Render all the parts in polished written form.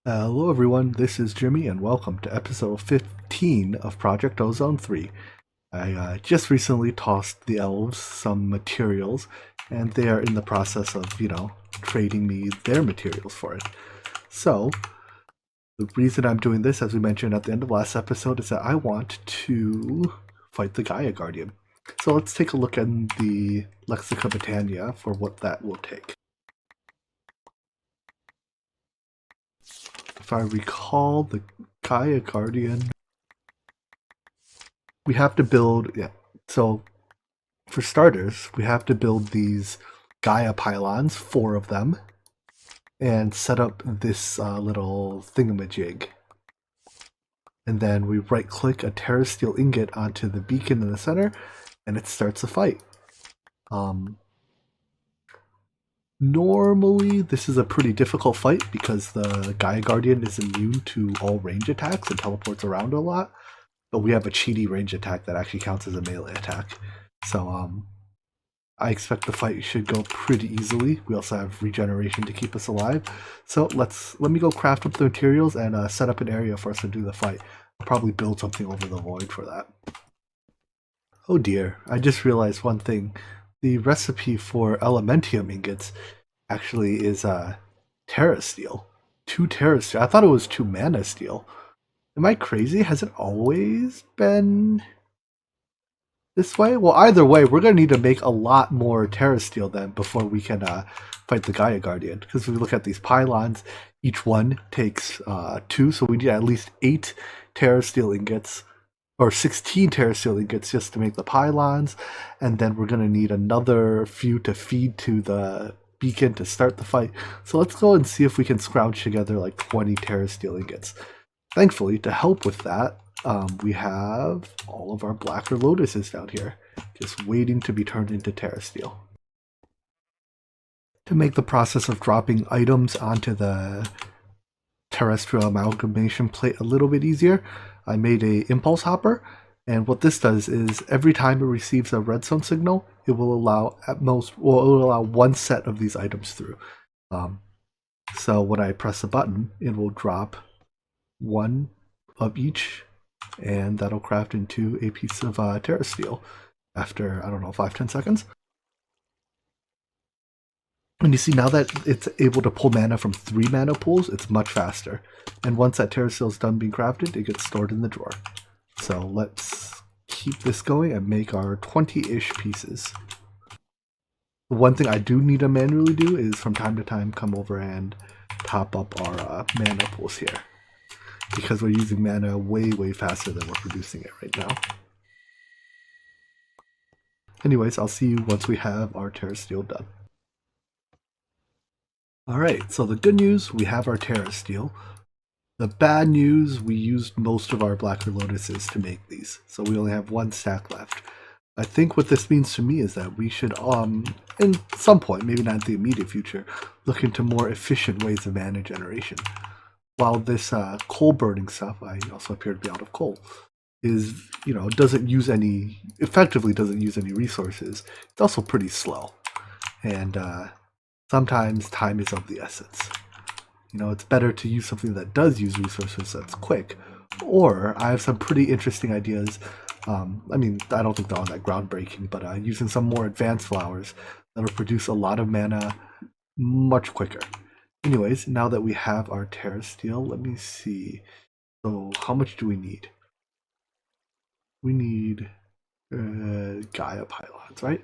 Hello everyone, this is Jimmy and welcome to episode 15 of Project Ozone 3. I just recently tossed the elves some materials and they are in the process of, trading me their materials for it. So, the reason I'm doing this, as we mentioned at the end of last episode, is that I want to fight the Gaia Guardian. So let's take a look at the Lexica Britannia for what that will take. If I recall, the Gaia Guardian, we have to build, so for starters, we have to build these Gaia pylons, 4 of them, and set up this little thingamajig. And then we right click a terrasteel ingot onto the beacon in the center, and it starts a fight. Normally, this is a pretty difficult fight because the Gaia Guardian is immune to all range attacks and teleports around a lot. But we have a cheaty range attack that actually counts as a melee attack. So I expect the fight should go pretty easily. We also have regeneration to keep us alive. So let me go craft up the materials and set up an area for us to do the fight. I'll probably build something over the void for that. Oh dear, I just realized one thing. The recipe for Elementium ingots actually is Terra Steel. 2 Terra Steel. I thought it was 2 Mana Steel. Am I crazy? Has it always been this way? Well, either way, we're going to need to make a lot more Terra Steel then before we can fight the Gaia Guardian. Because if we look at these pylons, each one takes 2, so we need at least 8 Terra Steel ingots. Or 16 terrasteel ingots just to make the pylons, and then we're going to need another few to feed to the beacon to start the fight. So let's go and see if we can scrounge together like 20 terrasteel ingots. Thankfully, to help with that, we have all of our blacker lotuses down here, just waiting to be turned into terrasteel. To make the process of dropping items onto the terrestrial amalgamation plate a little bit easier, I made a impulse hopper, and what this does is every time it receives a redstone signal, it will allow one set of these items through. So when I press a button, it will drop 1 of each, and that'll craft into a piece of terrasteel after, I don't know, 5-10 seconds. And you see now that it's able to pull mana from 3 mana pools, it's much faster. And once that terrasteel is done being crafted, it gets stored in the drawer. So let's keep this going and make our 20-ish pieces. The one thing I do need to manually do is from time to time come over and top up our mana pools here. Because we're using mana way, way faster than we're producing it right now. Anyways, I'll see you once we have our terrasteel done. Alright, so the good news, we have our terrasteel. The bad news, we used most of our blacker lotuses to make these, so we only have 1 stack left. I think what this means to me is that we should, in some point, maybe not in the immediate future, look into more efficient ways of mana generation. While this coal burning stuff, I also appear to be out of coal, is, effectively doesn't use any resources, it's also pretty slow. And sometimes time is of the essence. It's better to use something that does use resources that's quick. Or I have some pretty interesting ideas. I don't think they're all that groundbreaking, but using some more advanced flowers that'll produce a lot of mana much quicker. Anyways, now that we have our terrasteel, let me see. So how much do we need? We need Gaia pylons, right?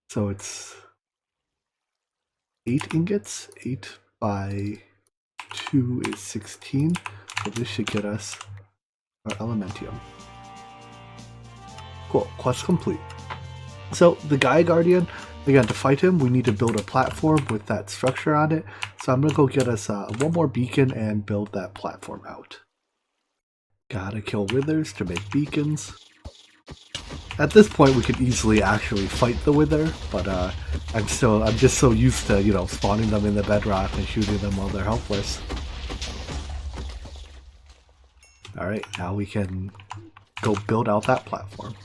So it's 8 ingots. 8 by 2 is 16. So this should get us our Elementium. Cool, quest complete. So the Gaia Guardian, again, to fight him, we need to build a platform with that structure on it. So I'm going to go get us 1 more beacon and build that platform out. Gotta kill withers to make beacons. At this point, we could easily actually fight the wither, but I'm just so used to, spawning them in the bedrock and shooting them while they're helpless. Alright, now we can go build out that platform.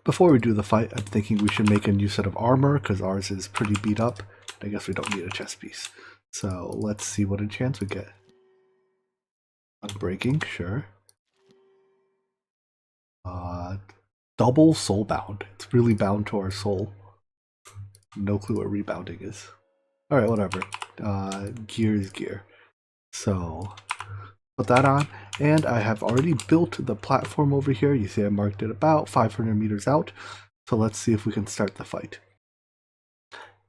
Before we do the fight, I'm thinking we should make a new set of armor, because ours is pretty beat up. I guess we don't need a chest piece. So let's see what enchants we get. Unbreaking, sure. Double soulbound. It's really bound to our soul. No clue what rebounding is. Alright, whatever. Gear is gear. So, put that on. And I have already built the platform over here. You see I marked it about 500 meters out. So let's see if we can start the fight.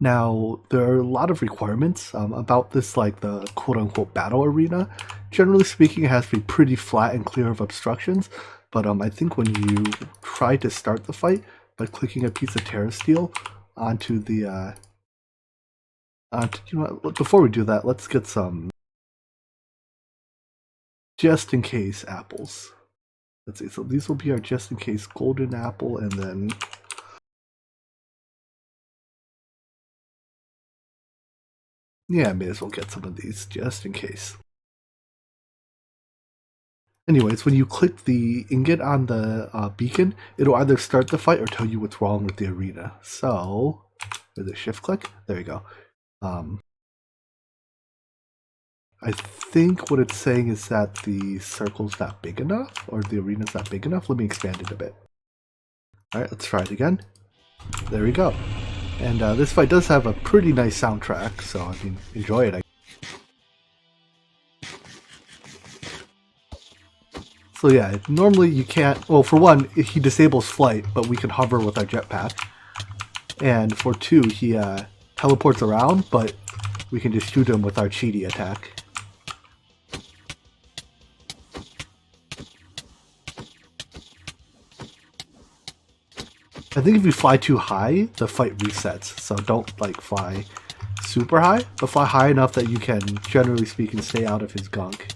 Now, there are a lot of requirements about this, like the quote-unquote battle arena. Generally speaking, it has to be pretty flat and clear of obstructions, but I think when you try to start the fight by clicking a piece of Terra Steel onto the, you know what, before we do that, let's get some just-in-case apples. Let's see, so these will be our just-in-case golden apple, and then yeah, I may as well get some of these just in case. Anyways, when you click the ingot on the beacon, it'll either start the fight or tell you what's wrong with the arena. So, is it shift click? There you go. I think what it's saying is that the circle's not big enough, or the arena's not big enough. Let me expand it a bit. Alright, let's try it again. There we go. And this fight does have a pretty nice soundtrack, so I mean, enjoy it. So yeah, normally you can't, well for one, he disables flight, but we can hover with our jetpack. And for two, he teleports around, but we can just shoot him with our cheaty attack. I think if you fly too high, the fight resets, so don't like fly super high, but fly high enough that you can, generally speaking, stay out of his gunk.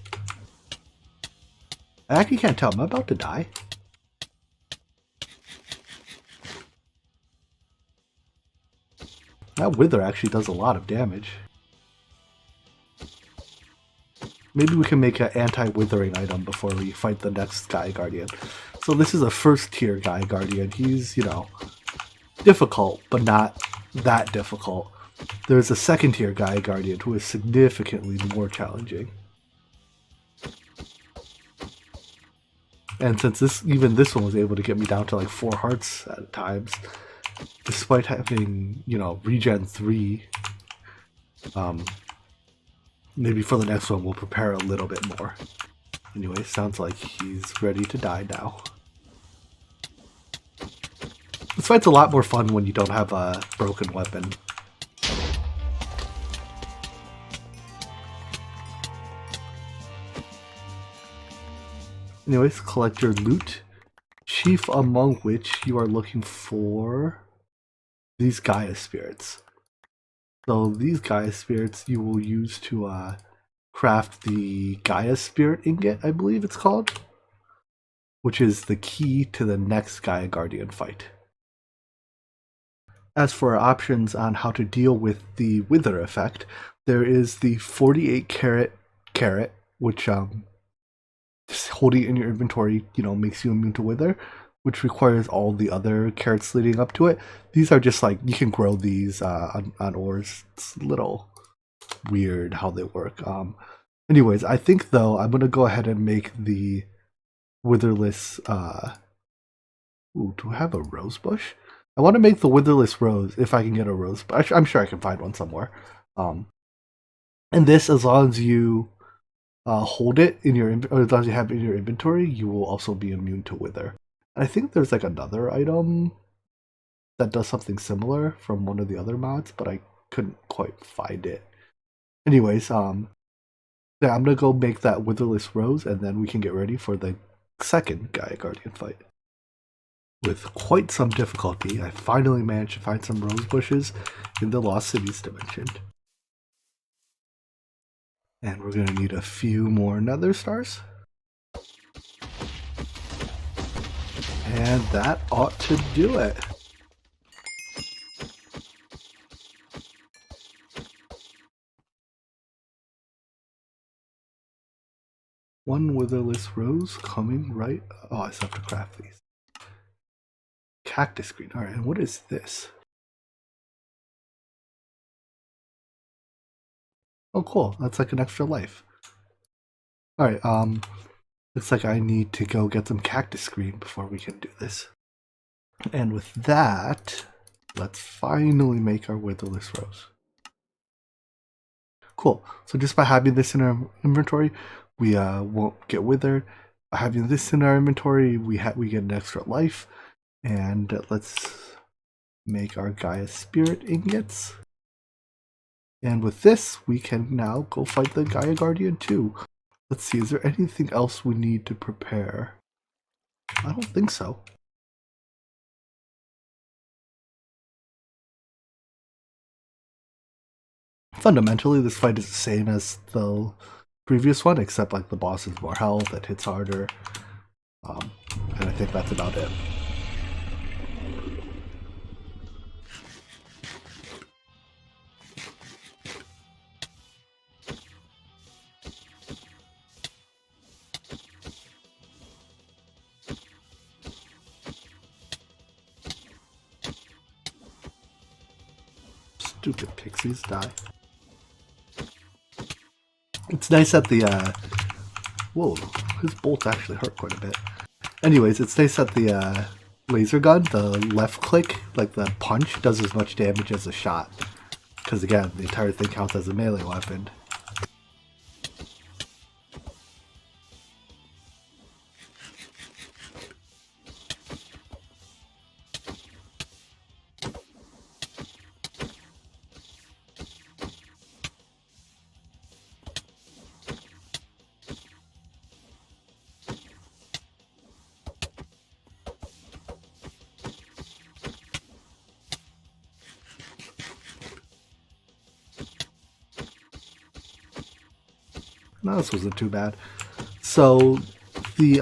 I actually can't tell, am I about to die? That wither actually does a lot of damage. Maybe we can make an anti-withering item before we fight the next Gaia Guardian. So this is a first tier Gaia Guardian. He's, you know, difficult, but not that difficult. There's a second tier Gaia Guardian who is significantly more challenging. And since even this one was able to get me down to like 4 hearts at times, despite having, you know, regen 3, maybe for the next one we'll prepare a little bit more. Anyway, sounds like he's ready to die now. This fight's a lot more fun when you don't have a broken weapon. Anyways, collect your loot, chief among which you are looking for these Gaia spirits. So these Gaia spirits you will use to craft the Gaia spirit ingot, I believe it's called, which is the key to the next Gaia Guardian fight. As for our options on how to deal with the wither effect, there is the 48 carrot, which just holding it in your inventory, you know, makes you immune to wither, which requires all the other carrots leading up to it. These are just like, you can grow these on ores. It's a little weird how they work. Anyways, I think though, I'm going to go ahead and make the witherless, ooh, do I have a rose bush? I want to make the witherless rose if I can get a rose, but I'm sure I can find one somewhere. And this, as long as you hold it in your, or as long as you have it in your inventory, you will also be immune to wither. I think there's like another item that does something similar from one of the other mods, but I couldn't quite find it. Anyways, yeah, I'm gonna go make that witherless rose, and then we can get ready for the second Gaia Guardian fight. With quite some difficulty, I finally managed to find some rose bushes in the Lost Cities dimension. And we're gonna need a few more nether stars. And that ought to do it. One witherless rose coming right. Oh, I still have to craft these. Cactus green. Alright, and what is this? Oh, cool. That's like an extra life. Alright, looks like I need to go get some cactus green before we can do this. And with that, let's finally make our witherless rose. Cool. So just by having this in our inventory, we won't get withered. By having this in our inventory, we get an extra life. And let's make our Gaia Spirit ingots. And with this, we can now go fight the Gaia Guardian too. Let's see, is there anything else we need to prepare? I don't think so. Fundamentally, this fight is the same as the previous one, except like the boss has more health, it hits harder. And I think that's about it. Stupid pixies, die. It's nice that the, whoa, his bolts actually hurt quite a bit. Anyways, it's nice that the laser gun, the left click, like the punch, does as much damage as a shot. Because again, the entire thing counts as a melee weapon. No, this wasn't too bad. So the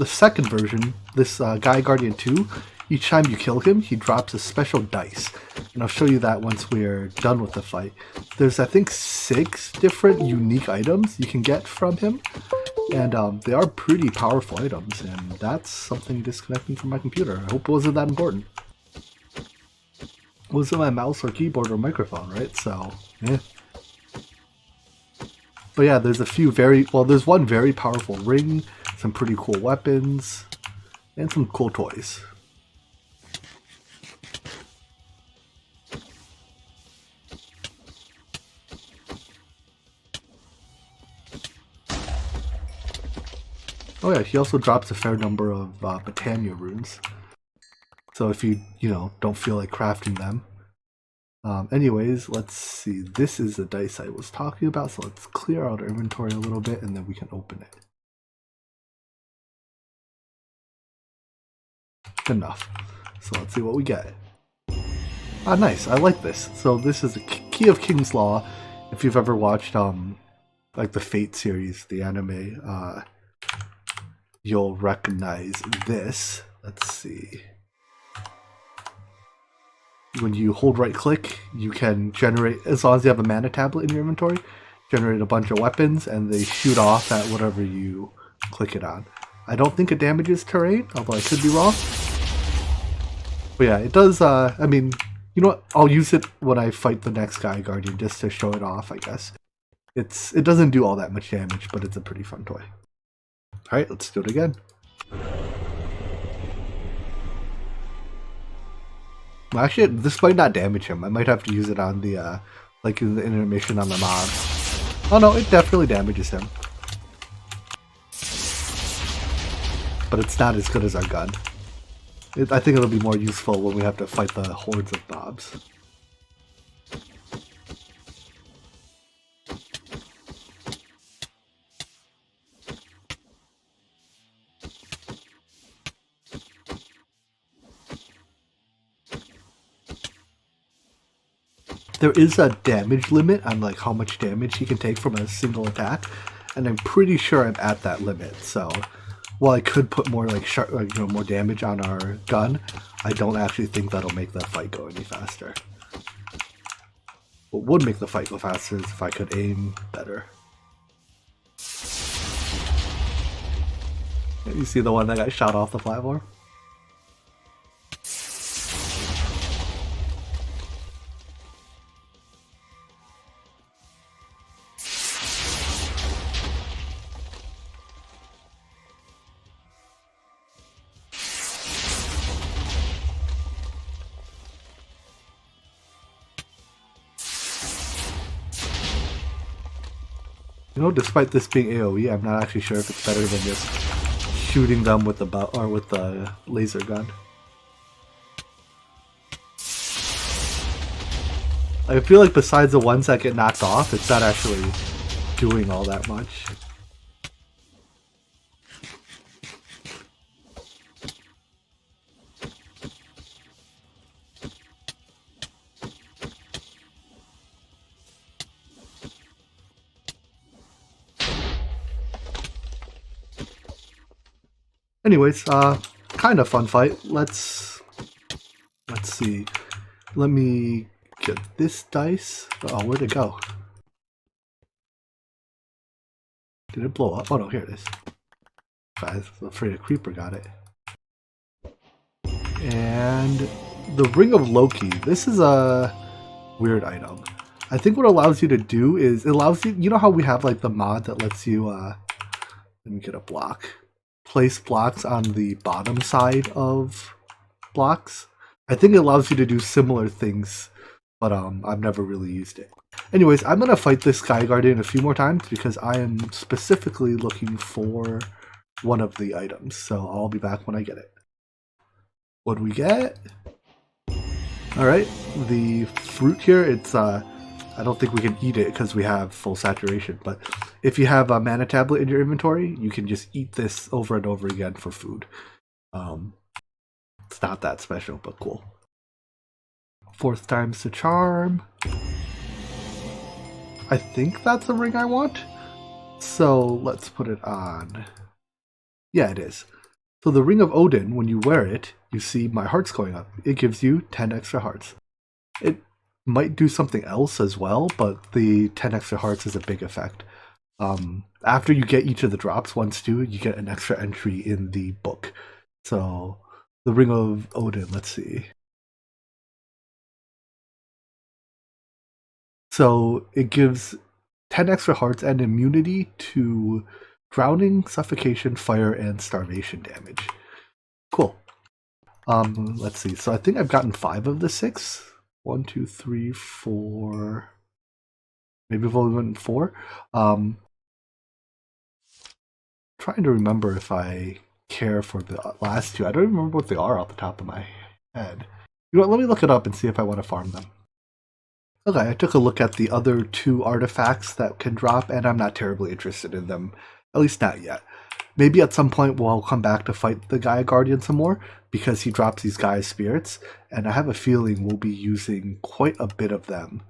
second version, this Gaia Guardian 2, each time you kill him, he drops a special dice. And I'll show you that once we're done with the fight. There's, I think, 6 different unique items you can get from him. And they are pretty powerful items, and that's something disconnecting from my computer. I hope it wasn't that important. It wasn't my mouse or keyboard or microphone, right? So, yeah. But yeah, there's a few there's one very powerful ring, some pretty cool weapons, and some cool toys. Oh yeah, he also drops a fair number of Botania runes. So if you don't feel like crafting them. Anyways, let's see. This is the dice I was talking about, so let's clear out our inventory a little bit and then we can open it. Good enough. So let's see what we get. Ah, nice. I like this. So this is the Key of King's Law. If you've ever watched like the Fate series, the anime, you'll recognize this. Let's see. When you hold right click, you can generate, as long as you have a mana tablet in your inventory, generate a bunch of weapons and they shoot off at whatever you click it on. I don't think it damages terrain, although I could be wrong. But yeah, it does, I mean, you know what, I'll use it when I fight the next Gaia Guardian just to show it off, I guess. It doesn't do all that much damage, but it's a pretty fun toy. Alright, let's do it again. Well, actually, this might not damage him. I might have to use it on the, like in the intermission on the mobs. Oh no, it definitely damages him. But it's not as good as our gun. I think it'll be more useful when we have to fight the hordes of mobs. There is a damage limit on like how much damage he can take from a single attack, and I'm pretty sure I'm at that limit. So while I could put more like more damage on our gun, I don't actually think that'll make the fight go any faster. What would make the fight go faster is if I could aim better. You see the one that got shot off the platform? You know, despite this being AoE, I'm not actually sure if it's better than just shooting them with the bow or with the laser gun. I feel like besides the ones that get knocked off, it's not actually doing all that much. Anyways, kind of fun fight. Let's see. Let me get this dice. Oh, where'd it go? Did it blow up? Oh no, here it is. I was afraid a creeper got it. And the Ring of Loki. This is a weird item. I think what it allows you to do is it allows you. You know how we have like the mod that lets you. Let me get a block. Place blocks on the bottom side of blocks. I think it allows you to do similar things, but I've never really used it. Anyways, I'm gonna fight this Sky Guardian a few more times because I am specifically looking for one of the items. So I'll be back when I get it. What do we get? All right, the fruit here. It's I don't think we can eat it because we have full saturation, but if you have a mana tablet in your inventory, you can just eat this over and over again for food. It's not that special, but cool. 4th time's the charm. I think that's the ring I want. So let's put it on. Yeah, it is. So the Ring of Odin, when you wear it, you see my hearts going up. It gives you 10 extra hearts. It might do something else as well, but the 10 extra hearts is a big effect. After you get each of the drops once too, you get an extra entry in the book. So the Ring of Odin, let's see. So it gives 10 extra hearts and immunity to drowning, suffocation, fire, and starvation damage. Cool. Let's see. So I think I've gotten 5 of the 6. 1, 2, 3, 4. Maybe I've only gotten 4. Trying to remember if I care for the last 2. I don't remember what they are off the top of my head. You know what, let me look it up and see if I want to farm them. Okay, I took a look at the other 2 artifacts that can drop, and I'm not terribly interested in them. At least not yet. Maybe at some point we'll come back to fight the Gaia Guardian some more, because he drops these Gaia spirits, and I have a feeling we'll be using quite a bit of them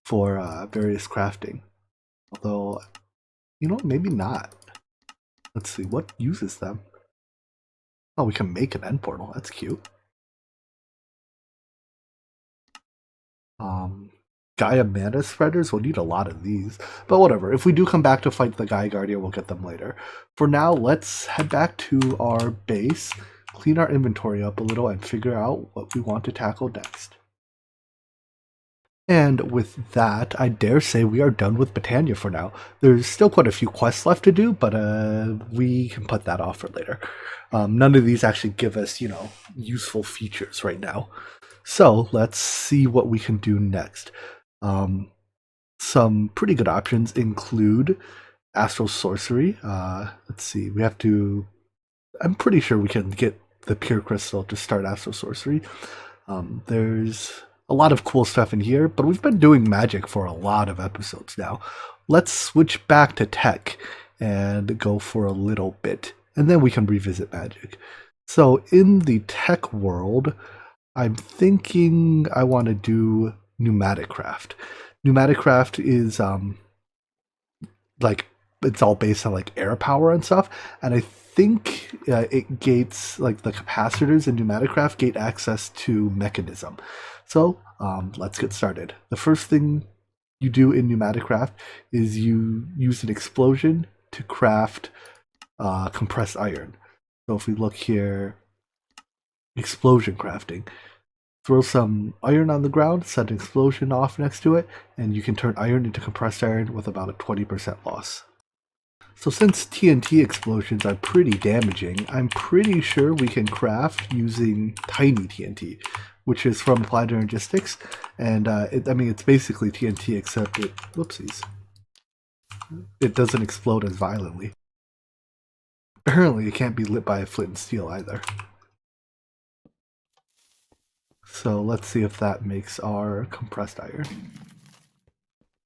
for various crafting. Although, you know, maybe not. Let's see, what uses them? Oh, we can make an end portal. That's cute. Gaia mana spreaders, we'll need a lot of these. But whatever, if we do come back to fight the Gaia Guardian, we'll get them later. For now, let's head back to our base, clean our inventory up a little, and figure out what we want to tackle next. And with that, I dare say we are done with Britannia for now. There's still quite a few quests left to do, but we can put that off for later. None of these actually give us, you know, useful features right now. So let's see what we can do next. Some pretty good options include Astral Sorcery. Let's see, we have to... I'm pretty sure we can get the Pure Crystal to start Astral Sorcery. There's a lot of cool stuff in here, but we've been doing magic for a lot of episodes now. Let's switch back to tech and go for a little bit, and then we can revisit magic. So in the tech world, I'm thinking I want to do pneumatic craft. Pneumatic craft is like, it's all based on like air power and stuff, and I think it gates, like the capacitors in pneumatic craft gate access to mechanism. So let's get started. The first thing you do in pneumatic craft is you use an explosion to craft compressed iron. So if we look here, explosion crafting. Throw some iron on the ground, set an explosion off next to it, and you can turn iron into compressed iron with about a 20% loss. So since TNT explosions are pretty damaging, I'm pretty sure we can craft using tiny TNT, which is from Applied Energistics, and I mean, it's basically TNT except it, whoopsies. it doesn't explode as violently. Apparently, it can't be lit by a flint and steel either. So let's see if that makes our compressed iron.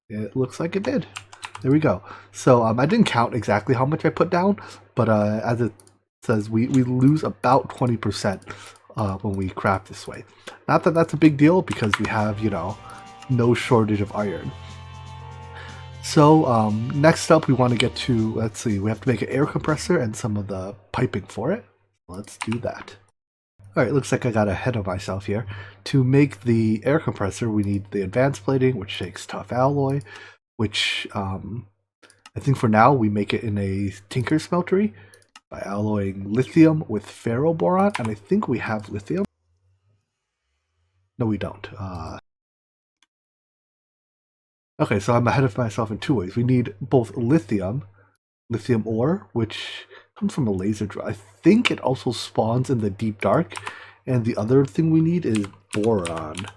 It looks like it did. There we go. So I didn't count exactly how much I put down, but as it says, we lose about 20% when we craft this way. Not that that's a big deal because we have, you know, no shortage of iron. So next up we want to get to, let's see, we have to make an air compressor and some of the piping for it. Let's do that. Alright, looks like I got ahead of myself here. To make the air compressor, we need the advanced plating, which takes tough alloy, which I think for now we make it in a tinker smeltery by alloying lithium with ferroboron, and I think we have lithium. No, we don't. Okay, so I'm ahead of myself in two ways. We need both lithium ore, which comes from a laser drill. I think it also spawns in the deep dark. And the other thing we need is boron,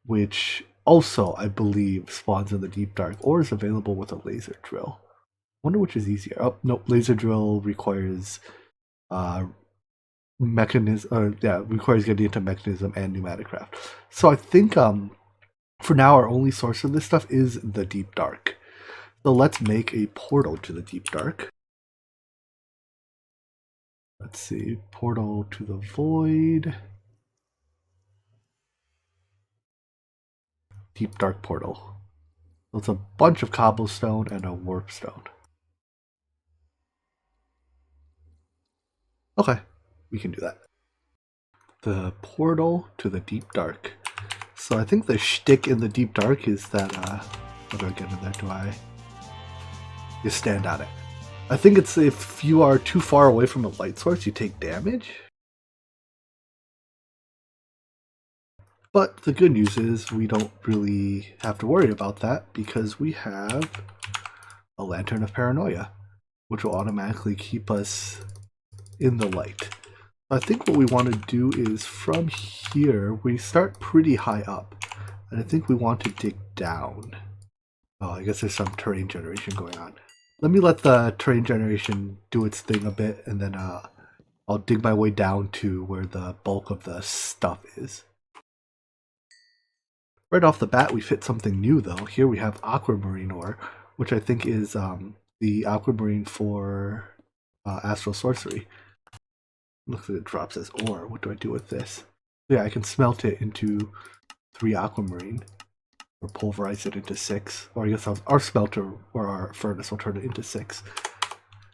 which also, I believe, spawns in the deep dark or is available with a laser drill. I wonder which is easier. Oh, no, laser drill requires requires getting into mechanism and pneumatic craft. So I think for now our only source of this stuff is the deep dark. So let's make a portal to the deep dark. Let's see, portal to the void. Deep dark portal. So it's a bunch of cobblestone and a warp stone. Okay, we can do that. The portal to the deep dark. So I think the shtick in the deep dark is that, how do I get in there? Do I just stand on it? I think it's if you are too far away from a light source, you take damage. But the good news is we don't really have to worry about that because we have a Lantern of Paranoia, which will automatically keep us in the light. I think what we want to do is from here, we start pretty high up, and I think we want to dig down. Oh, I guess there's some terrain generation going on. Let me let the terrain generation do its thing a bit, and then I'll dig my way down to where the bulk of the stuff is. Right off the bat, we've hit something new, though. Here we have aquamarine ore, which I think is the aquamarine for astral sorcery. Looks like it drops as ore. What do I do with this? Yeah, I can smelt it into 3 aquamarine, or pulverize it into 6. Or I guess our smelter or our furnace will turn it into 6.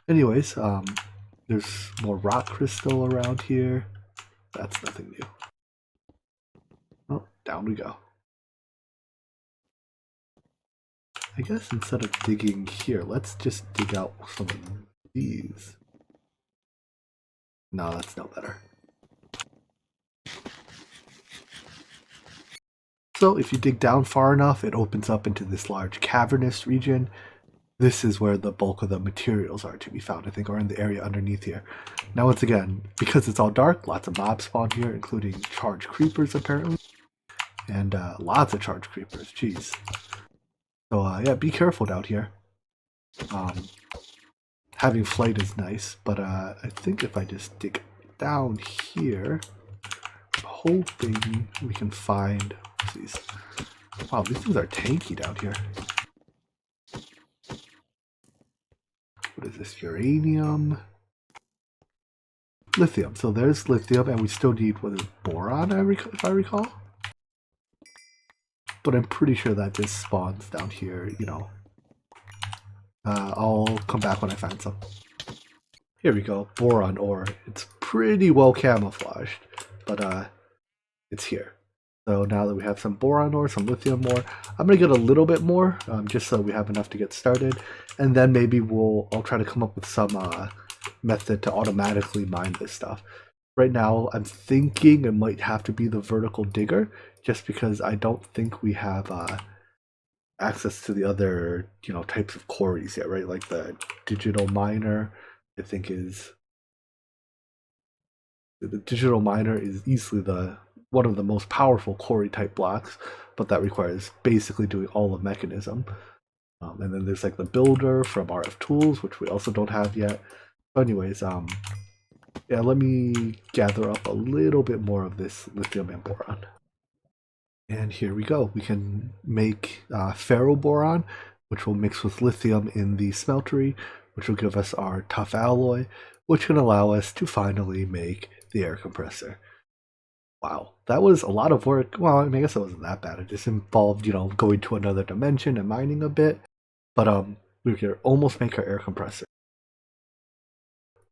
Anyways, there's more rock crystal around here. That's nothing new. Oh, down we go. I guess instead of digging here, let's just dig out some of these. No, that's no better. So if you dig down far enough, it opens up into this large cavernous region. This is where the bulk of the materials are to be found, I think, or in the area underneath here. Now, once again, because it's all dark, lots of mobs spawn here, including charged creepers, apparently. And lots of charged creepers, jeez. So, yeah, be careful down here. Having flight is nice, but I think if I just dig down here, I'm hoping we can find these. Wow, these things are tanky down here. What is this? Uranium? Lithium. So there's lithium, and we still need, what is it, boron, if I recall? But I'm pretty sure that just spawns down here, you know. I'll come back when I find some. Here we go, boron ore. It's pretty well camouflaged, but it's here. So now that we have some boron ore, some lithium ore, I'm gonna get a little bit more, just so we have enough to get started, and then maybe I'll try to come up with some method to automatically mine this stuff. Right now, I'm thinking it might have to be the vertical digger, just because I don't think we have access to the other, you know, types of quarries yet, right? Like the digital miner, I think is the digital miner is easily one of the most powerful quarry type blocks, but that requires basically doing all of mechanism. And then there's like the builder from RF Tools, which we also don't have yet. So anyways, yeah, let me gather up a little bit more of this lithium and boron. And here we go. We can make ferroboron, which will mix with lithium in the smeltery, which will give us our tough alloy, which can allow us to finally make the air compressor. Wow, that was a lot of work. Well, I guess it wasn't that bad. It just involved, going to another dimension and mining a bit. But we could almost make our air compressor.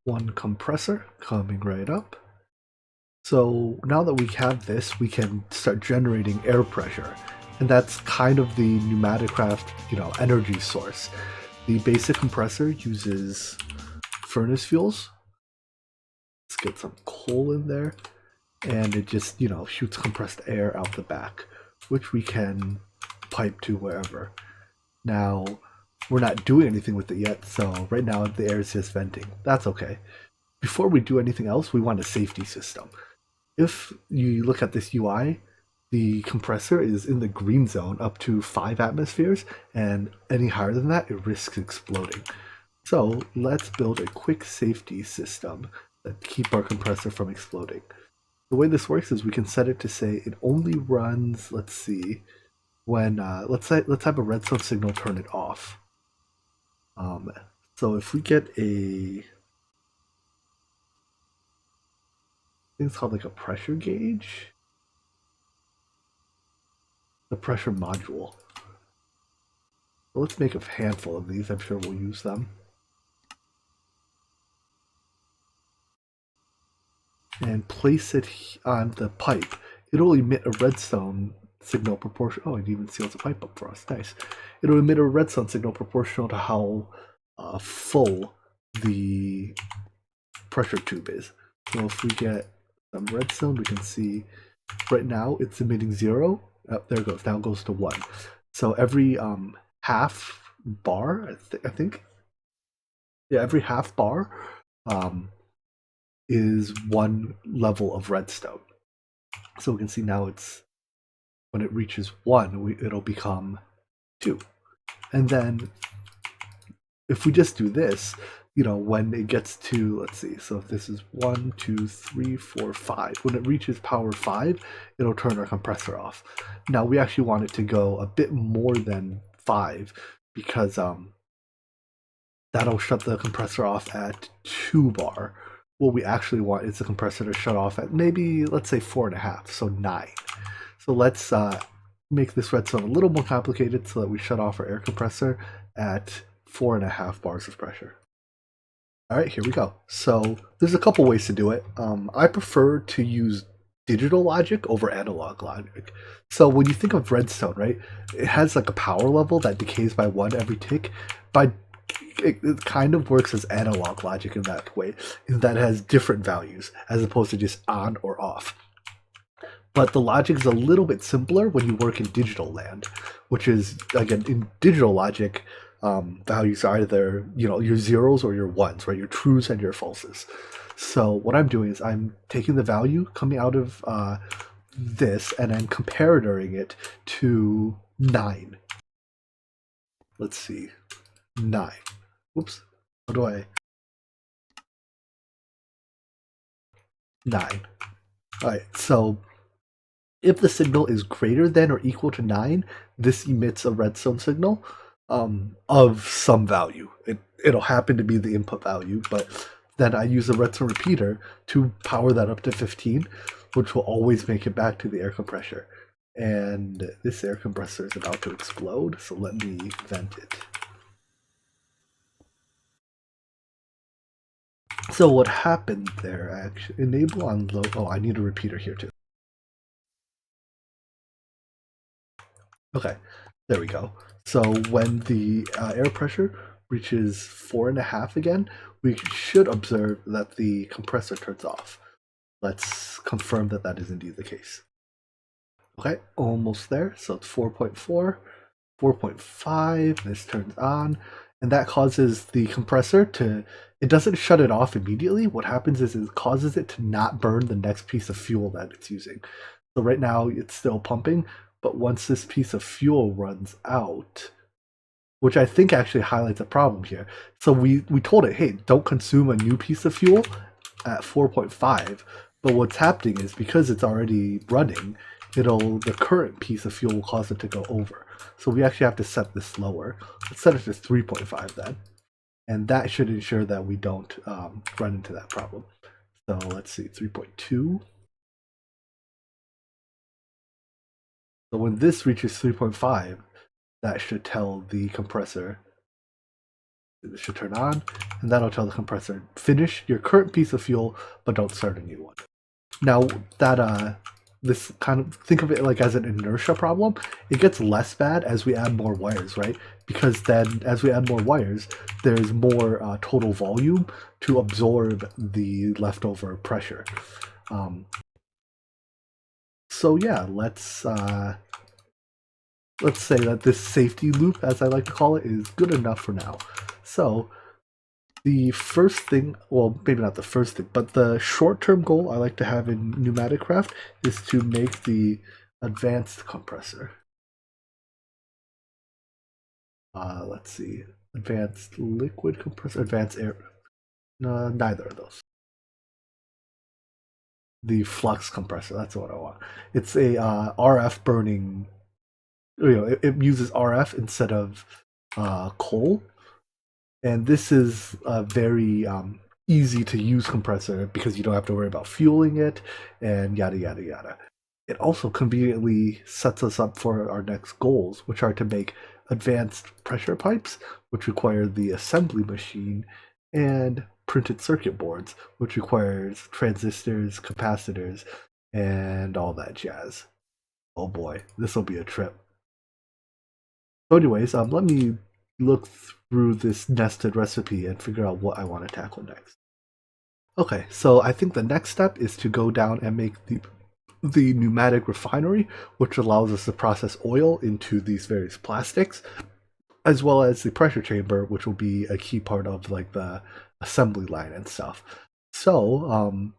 One compressor coming right up. So now that we have this, we can start generating air pressure. And that's kind of the pneumaticraft, energy source. The basic compressor uses furnace fuels. Let's get some coal in there. And it just, shoots compressed air out the back, which we can pipe to wherever. Now, we're not doing anything with it yet, so right now the air is just venting. That's okay. Before we do anything else, we want a safety system. If you look at this UI, the compressor is in the green zone up to 5 atmospheres, and any higher than that, it risks exploding. So let's build a quick safety system that keep our compressor from exploding. The way this works is we can set it to say it only runs, let's see, when, let's have a redstone signal turn it off. So if we get I think it's called like a pressure gauge. The pressure module. So let's make a handful of these. I'm sure we'll use them. And place it on the pipe. It'll emit a redstone signal proportional. Oh, it even seals the pipe up for us. Nice. It'll emit a redstone signal proportional to how full the pressure tube is. So if we get some redstone, we can see right now it's emitting 0. Oh, there it goes. Now it goes to 1. So every half bar, I think. Yeah, every half bar is 1 level of redstone. So we can see now when it reaches 1, it'll become 2. And then if we just do this, when it gets to, let's see, so if this is 1, 2, 3, 4, 5, when it reaches power 5, it'll turn our compressor off. Now we actually want it to go a bit more than 5 because that'll shut the compressor off at 2 bar. What we actually want is the compressor to shut off at maybe, let's say 4.5, so 9. So let's make this redstone a little more complicated so that we shut off our air compressor at 4.5 bars of pressure. All right, here we go. So there's a couple ways to do it. I prefer to use digital logic over analog logic. So when you think of redstone, right, it has like a power level that decays by 1 every tick. It kind of works as analog logic in that way, in that it has different values as opposed to just on or off. But the logic is a little bit simpler when you work in digital land, which is, again, in digital logic, values are either, your zeros or your ones, right? Your trues and your falses. So what I'm doing is I'm taking the value coming out of this and I'm comparing it to 9. Let's see. 9. Whoops. How do I? 9. Alright, so if the signal is greater than or equal to 9, this emits a redstone signal of some value. It'll happen to be the input value, but then I use a redstone repeater to power that up to 15, which will always make it back to the air compressor. And this air compressor is about to explode, so let me vent it. So what happened there, actually, enable unload, I need a repeater here too. Okay, there we go. So when the air pressure reaches 4.5 again, we should observe that the compressor turns off. Let's confirm that that is indeed the case. Okay, almost there. So it's 4.4, 4.5, this turns on, and that causes the compressor to, it doesn't shut it off immediately. What happens is it causes it to not burn the next piece of fuel that it's using. So right now it's still pumping, but once this piece of fuel runs out, which I think actually highlights a problem here. So we told it, hey, don't consume a new piece of fuel at 4.5, but what's happening is because it's already running, the current piece of fuel will cause it to go over. So we actually have to set this lower. Let's set it to 3.5 then, and that should ensure that we don't run into that problem. So let's see, 3.2. So when this reaches 3.5, that should tell the compressor, it should turn on, and that'll tell the compressor, finish your current piece of fuel, but don't start a new one. Now that this kind of, think of it like as an inertia problem, it gets less bad as we add more wires, right? Because then as we add more wires, there's more total volume to absorb the leftover pressure. So yeah, let's say that this safety loop, as I like to call it, is good enough for now. So the first thing, well, maybe not the first thing, but the short-term goal I like to have in pneumatic craft is to make the advanced compressor. Let's see, advanced liquid compressor, advanced air, no, neither of those. The flux compressor, that's what I want. It's a RF burning, it uses RF instead of coal, and this is a very easy to use compressor because you don't have to worry about fueling it and yada yada yada. It also conveniently sets us up for our next goals, which are to make advanced pressure pipes, which require the assembly machine, and printed circuit boards, which requires transistors, capacitors, and all that jazz. Oh boy, this will be a trip. So anyways, let me look through this nested recipe and figure out what I want to tackle next. Okay, so I think the next step is to go down and make the pneumatic refinery, which allows us to process oil into these various plastics, as well as the pressure chamber, which will be a key part of like the assembly line and stuff. So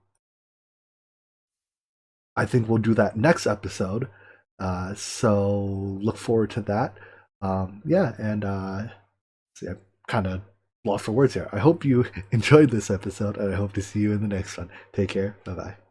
I think we'll do that next episode. So look forward to that. Yeah, and see, I'm kind of lost for words here. I hope you enjoyed this episode, and I hope to see you in the next one. Take care. Bye bye.